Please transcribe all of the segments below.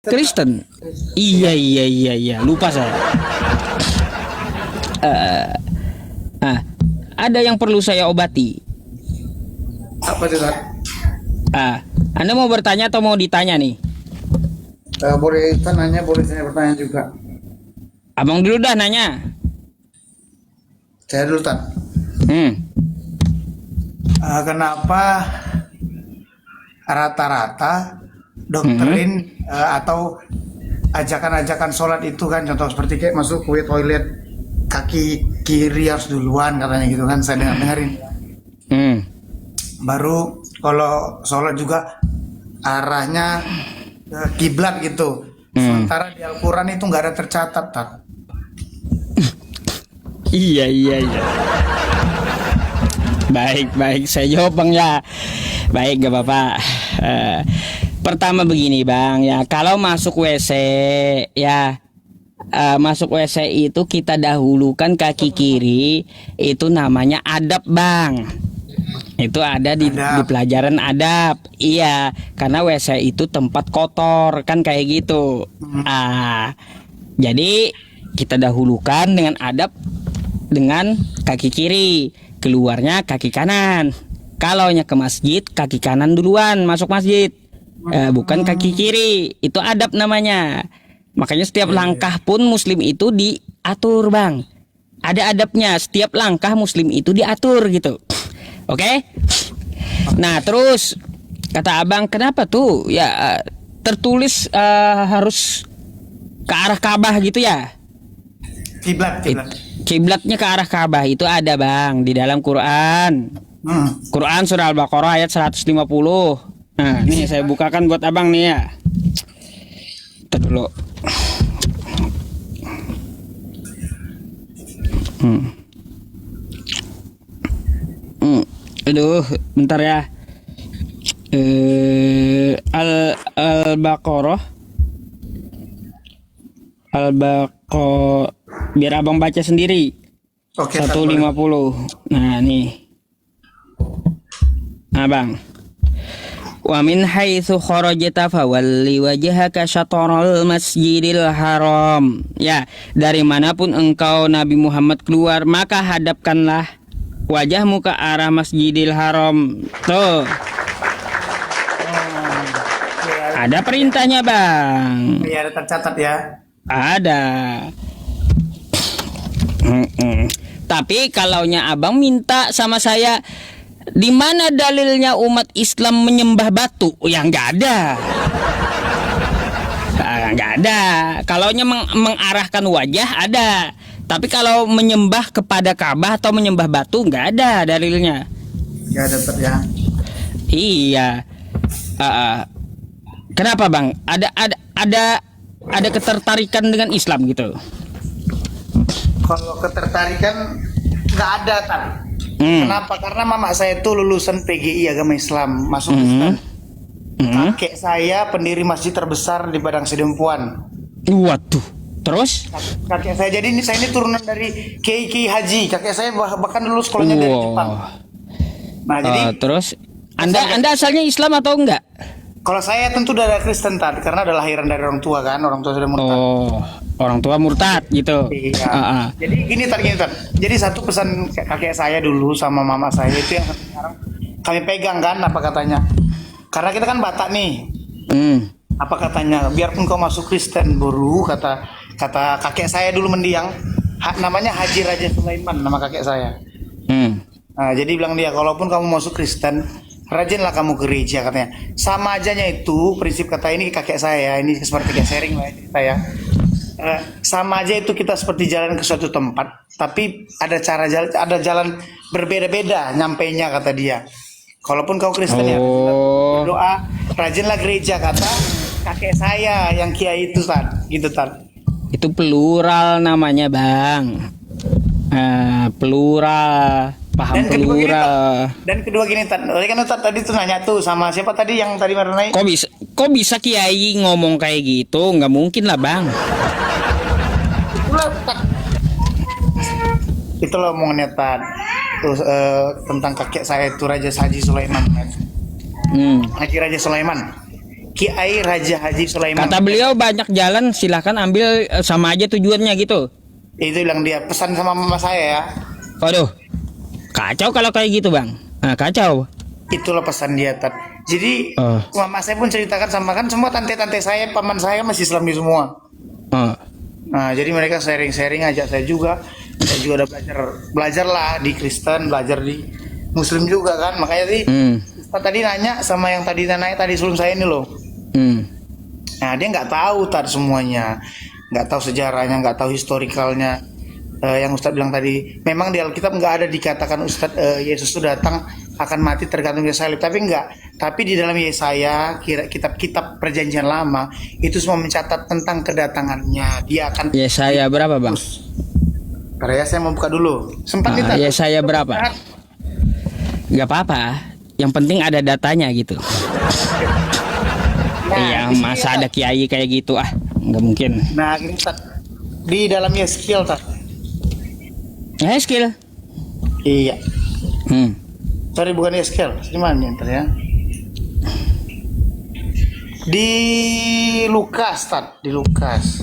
Kristen. Iya, lupa saya. Ada yang perlu saya obati. Apa itu, Tat? Anda mau bertanya atau mau ditanya nih? Boleh nanya, boleh saya bertanya juga. Abang dulu dah nanya. Saya dulu, Tat. Kenapa rata-rata doktrin atau ajakan-ajakan sholat itu kan, contoh seperti kayak masuk ke toilet kaki kiri harus duluan katanya gitu kan, saya dengerin. Baru kalau sholat juga arahnya ke kiblat gitu. Sementara di Al-Quran itu nggak ada tercatat, Tat. Iya. Baik, saya jawab Bang ya. Baik, gak apa-apa. Pertama begini Bang ya, kalau masuk WC ya, masuk WC itu kita dahulukan kaki kiri, itu namanya adab Bang. Itu ada di pelajaran adab. Iya, karena WC itu tempat kotor kan kayak gitu. Jadi kita dahulukan dengan adab dengan kaki kiri, keluarnya kaki kanan. Kalaunya ke masjid, kaki kanan duluan masuk masjid, bukan kaki kiri. Itu adab namanya. Makanya setiap langkah pun muslim itu diatur Bang. Ada adabnya, setiap langkah muslim itu diatur gitu. Oke? Nah terus kata abang, kenapa tuh ya tertulis harus ke arah Ka'bah gitu ya? Kiblatnya ke arah Ka'bah itu ada Bang di dalam Quran. Quran surah Al-Baqarah ayat 150. Nah, nih saya bukakan buat abang nih ya. Kita dulu. Aduh, bentar ya. Al-Baqarah. Biar abang baca sendiri. Oke, 150. Nah, nih. Abang. Wa min haitsu kharajta fawalli wajhaka syatral masjidil haram. Ya, dari manapun engkau Nabi Muhammad keluar, maka hadapkanlah wajahmu ke arah Masjidil Haram. Tuh. Ada perintahnya, Bang. Iya, ada tercatat ya. Ada. Tapi kalaunya abang minta sama saya, di mana dalilnya umat Islam menyembah batu? Ya nggak ada. Nggak ada. Kalaunya mengarahkan wajah ada. Tapi kalau menyembah kepada Ka'bah atau menyembah batu nggak ada dalilnya. Nggak ada ya. Iya. Kenapa Bang? Ada ketertarikan dengan Islam gitu? Kalau ketertarikan nggak ada kan? Kenapa? Karena mama saya itu lulusan PGI agama Islam, masuk Kristen. Kakek saya pendiri masjid terbesar di Padang Sidempuan. Waduh. Terus? Kakek saya, jadi saya ini turunan dari Kiai Haji. Kakek saya bahkan dulu sekolahnya dari Jepang. Nah, jadi terus Anda asalnya Islam atau enggak? Kalau saya tentu dari Kristen karena ada lahiran dari orang tua kan, orang tua sudah murtad. Orang tua murtad gitu. Iya. Jadi gini Tar. Jadi satu pesan kakek saya dulu sama mama saya itu yang sekarang kami pegang kan, apa katanya? Karena kita kan Batak nih. Apa katanya? Biarpun kau masuk Kristen, Buru, kata kakek saya dulu mendiang, namanya Haji Raja Sulaiman nama kakek saya. Nah, jadi bilang dia, kalaupun kamu masuk Kristen, rajinlah kamu ke gereja katanya. Sama ajanya itu prinsip kata ini kakek saya, ini seperti kayak sharing lah cerita ya. Sama aja itu kita seperti jalan ke suatu tempat, tapi ada jalan berbeda-beda nyampainya kata dia. Kalaupun kau Kristen ya berdoa, rajinlah gereja kata kakek saya yang kiai itu gitu Tar. Itu plural namanya Bang. Plural. Paham plural. Dan kedua gini tadi tuh nanya tuh sama siapa tadi yang tadi merenai. Kok bisa kiai ngomong kayak gitu? Nggak mungkin lah Bang. Itulah omongannya terus tentang kakek saya itu Raja Haji Sulaiman. Haji Raja Sulaiman. Kiai Raja Haji Sulaiman. Kata beliau banyak jalan, silahkan ambil, sama aja tujuannya gitu. Itu bilang dia, pesan sama mama saya ya. Waduh, kacau kalau kayak gitu bang. Nah, kacau. Itulah pesan dia, Tat. Jadi mama saya pun ceritakan sama, kan semua tante-tante saya, paman saya masih Islami semua. Nah, jadi mereka sharing-sharing, ajak saya juga. Saya juga udah belajar lah di Kristen, belajar di Muslim juga kan. Makanya sih Ustaz tadi nanya sama yang tadi sebelum saya ini loh. Nah, dia nggak tahu Tat semuanya, nggak tahu sejarahnya, nggak tahu historikalnya. Yang Ustaz bilang tadi, memang di Alkitab nggak ada dikatakan Ustaz Yesus itu datang akan mati tergantung dia salib, tapi enggak. Tapi di dalam Yesaya, kitab-kitab Perjanjian Lama itu semua mencatat tentang kedatangannya. Dia akan. Yesaya berapa bang? Karena ya saya mau buka dulu. Sempat kita. Yesaya berapa? Gak apa-apa. Yang penting ada datanya gitu. Iya, masa ada kiai kayak gitu nggak mungkin. Nah, ini Tat, di dalam Yeskiel Tat. Yeskiel. Iya. Sorry, bukan Yeskiel. Di mana nih ntar ya? Di Lukas Tat, di Lukas.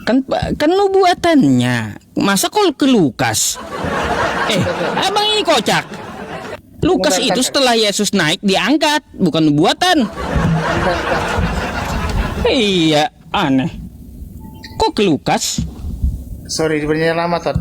Kan nubuatannya. Masa kok ke Lukas? Abang ini kocak. Lukas itu setelah Yesus naik diangkat, bukan nubuatan. Iya, aneh. Kok ke Lukas? Sorry, di Perjanjian Lama Tat.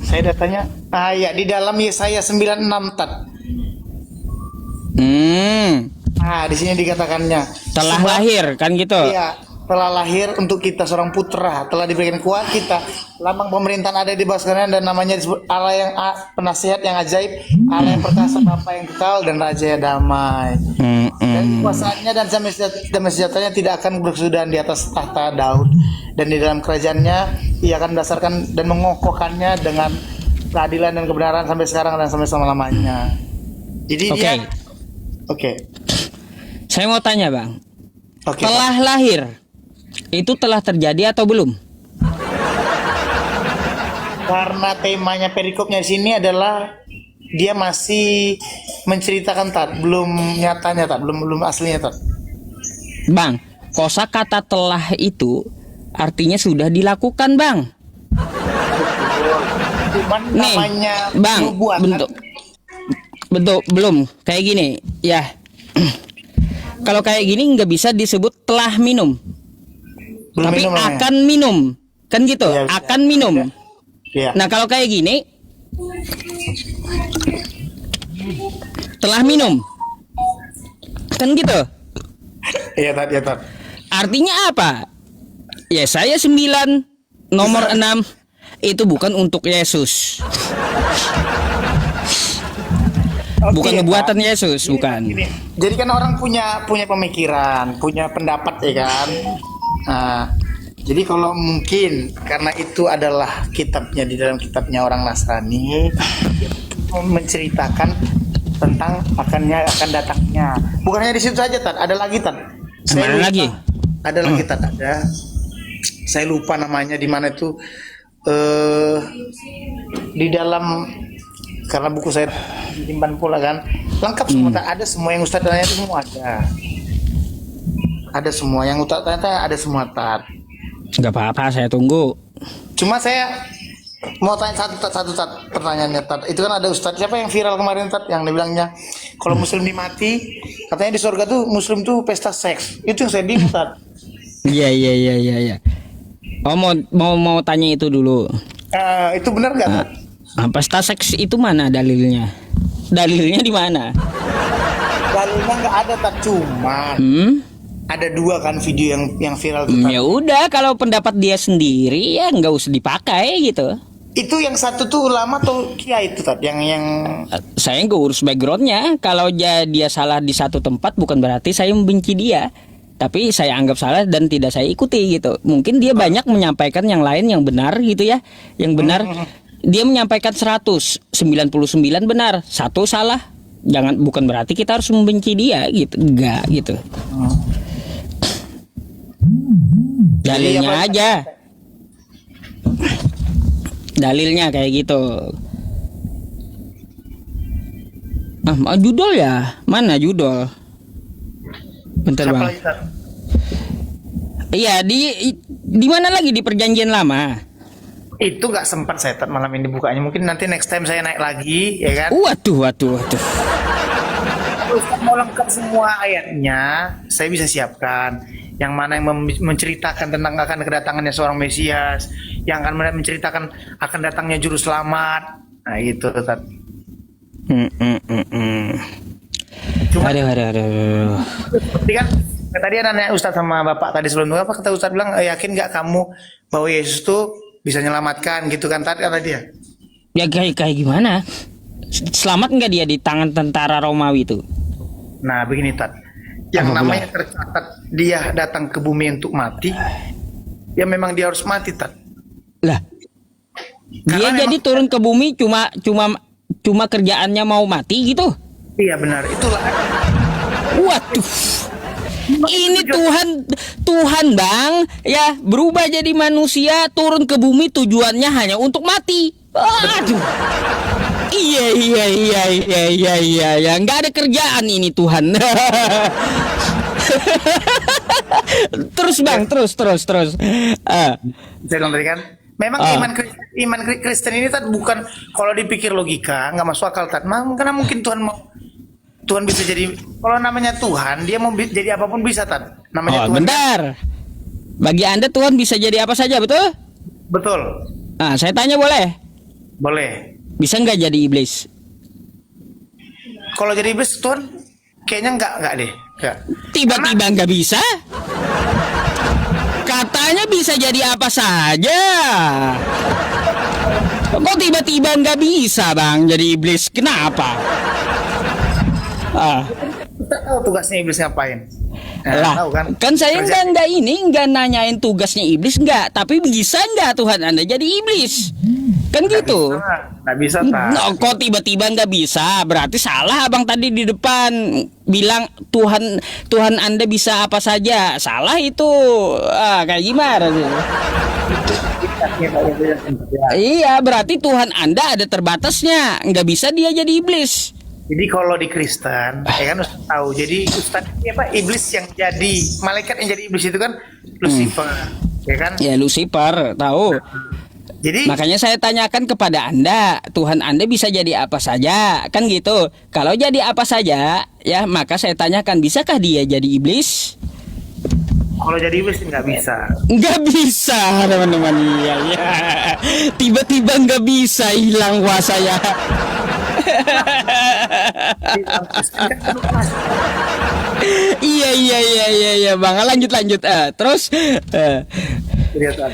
Saya datanya, ya di dalam Yesaya 96 Tat. Di sini dikatakannya Telah lahir kan gitu. Iya, telah lahir untuk kita seorang putra, telah diberikan kuat kita, lambang pemerintahan ada di bawah kanan, dan namanya disebut Allah yang penasihat yang ajaib, Allah yang perkasa, Bapa yang kekal, dan Raja yang damai. Dan kuasanya dan damai sejahteranya tidak akan berkesudahan di atas tahta Daud, dan di dalam kerajaannya ia akan mendasarkan dan mengokohkannya dengan keadilan dan kebenaran sampai sekarang dan sampai selama-lamanya. Jadi dia Saya mau tanya bang, telah Pak. lahir itu telah terjadi atau belum? Karena temanya perikopnya di sini adalah dia masih menceritakan Tat, belum nyatanya Tat, belum aslinya Tat. Bang, kosakata telah itu artinya sudah dilakukan bang. Cuman Nih, namanya bang, nubuatan. bentuk belum kayak gini ya. Kalau kayak gini nggak bisa disebut telah minum, Belum tapi minum namanya. akan minum kan gitu, Iya, akan minum. Iya. Nah kalau kayak gini telah minum kan gitu, Iya Tat, iya Tat. artinya apa? Yesaya 9 nomor 6 itu bukan untuk Yesus. Bukan nubuatan Yesus, bukan. Gini, jadi kan orang punya pemikiran, punya pendapat ya kan. Nah, jadi kalau mungkin karena itu adalah kitabnya, di dalam kitabnya orang Nasrani menceritakan tentang akan datangnya. Bukan hanya di situ saja Tat, ada lagi Tat. Mana lagi? Ada lagi Tat, ada. Saya lupa namanya di mana itu, di dalam, karena buku saya disimpan pula kan, lengkap semua Tat. Ada semua yang Ustaz tanya itu semua ada semua yang Ustaz tanya, ada semua Tat. Nggak apa-apa, saya tunggu. Cuma saya mau tanya satu Tat, pertanyaannya Tat. Itu kan ada Ustaz siapa yang viral kemarin Tat, yang dibilangnya kalau Muslim dimati katanya di surga tuh Muslim tuh pesta seks. Itu yang saya bingung Tat. Iya. Oh mau tanya itu dulu. Itu benar nggak Tat? Pesta seks itu mana dalilnya? Dalilnya di mana? Dalilnya nggak ada Tat, cuman ada dua kan video yang viral tuh Tat. Ya udah, kalau pendapat dia sendiri ya nggak usah dipakai gitu. Itu yang satu tuh ulama atau kiai itu Tat, yang Saya nggak urus backgroundnya. Kalau dia salah di satu tempat bukan berarti saya membenci dia, tapi saya anggap salah dan tidak saya ikuti gitu. Mungkin dia banyak menyampaikan yang lain yang benar gitu ya. Yang benar dia menyampaikan 199 benar, satu salah. bukan berarti kita harus membenci dia gitu, enggak gitu. Dalilnya aja, dalilnya kayak gitu. Judol ya, mana judol? Bentar Siapa bang. lagi, Tat? Iya, di mana lagi, di Perjanjian Lama? Itu nggak sempat saya Tat, malam ini bukanya. Mungkin nanti next time saya naik lagi, ya kan? Waduh. Kalau Ustaz mau lengkap semua ayatnya, saya bisa siapkan. Yang mana yang menceritakan tentang akan kedatangannya seorang Mesias, yang akan menceritakan akan datangnya juru selamat. Nah itu Tat. Cuma Aduh. seperti kan tadi ada nanya Ustadz sama Bapak tadi sebelumnya, apa kata Ustadz bilang, yakin nggak kamu bahwa Yesus tuh bisa menyelamatkan gitu kan tadi kata dia. Ya kayak gimana? Selamat nggak dia di tangan tentara Romawi itu? Nah begini Tat, yang Apa namanya tercatat dia datang ke bumi untuk mati, ya memang dia harus mati Tat. Lah, dia Karena jadi memang- turun ke bumi cuma kerjaannya mau mati gitu? Iya benar, itulah. Waduh. Ini Tuhan bang, ya berubah jadi manusia, turun ke bumi tujuannya hanya untuk mati. Aduh. Iya, nggak ada kerjaan ini Tuhan. Terus bang, terus. Saya bilang tadi kan, memang iman Kristen ini Tat bukan, kalau dipikir logika nggak masuk akal Tat. Karena mungkin Tuhan bisa jadi, kalau namanya Tuhan dia mau jadi apapun bisa Tat. Namanya Tuhan. Bentar. Bagi Anda Tuhan bisa jadi apa saja, betul? Betul. Nah, saya tanya boleh? Boleh. Bisa nggak jadi iblis? Kalau jadi iblis Tuhan kayaknya enggak deh. Enggak. Tiba-tiba nggak bisa? Katanya bisa jadi apa saja. Kok tiba-tiba nggak bisa bang jadi iblis? Kenapa? Kita tahu tugasnya iblis ngapain. Lah, Tahu kan? kan saya Kerja- nggak nanyain tugasnya iblis nggak, tapi bisa nggak Tuhan Anda jadi iblis? Kan gitu. Nggak bisa Tat. No, kok tiba-tiba nggak bisa? Berarti salah abang tadi di depan bilang Tuhan Anda bisa apa saja. Salah itu. Kayak gimana sih? Iya, berarti Tuhan Anda ada terbatasnya. Nggak bisa dia jadi iblis. Jadi kalau di Kristen, ya kan Ustaz tahu. Jadi Ustaz ini apa? Iblis yang jadi malaikat yang jadi iblis itu kan Lucifer, ya kan? Ya Lucifer, tahu. Jadi Makanya saya tanyakan kepada Anda, Tuhan Anda bisa jadi apa saja, kan gitu. Kalau jadi apa saja, ya maka saya tanyakan, bisakah dia jadi iblis? kalau jadi iblis nggak bisa. Nggak bisa, teman-teman. Iya. Tiba-tiba nggak bisa, hilang wah saya. Iya, Bang. Lanjut. Terus, Kelihatan.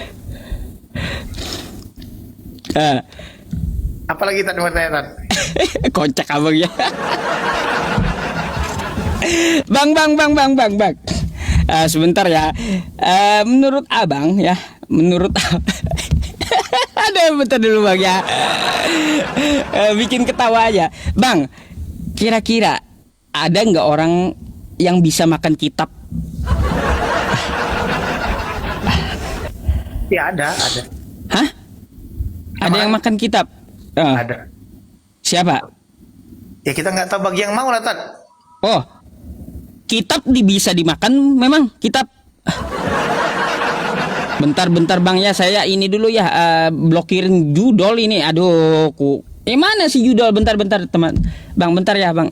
Apalagi tadi mau tanya Tan? kocak abang ya. Bang. Sebentar ya. Menurut abang ya, ada bentar dulu bang ya. Bikin ketawa aja, bang. Kira-kira ada nggak orang yang bisa makan kitab? Ya ada. Hah? Ada yang makan kitab? Ada. Siapa? Ya kita nggak tahu bagi yang mau lah Tan. Oh, kitab bisa dimakan memang kitab. Bentar bang ya, saya ini dulu ya, blokirin judol ini. Aduh, mana sih judol? Bentar teman, bang, bentar ya bang.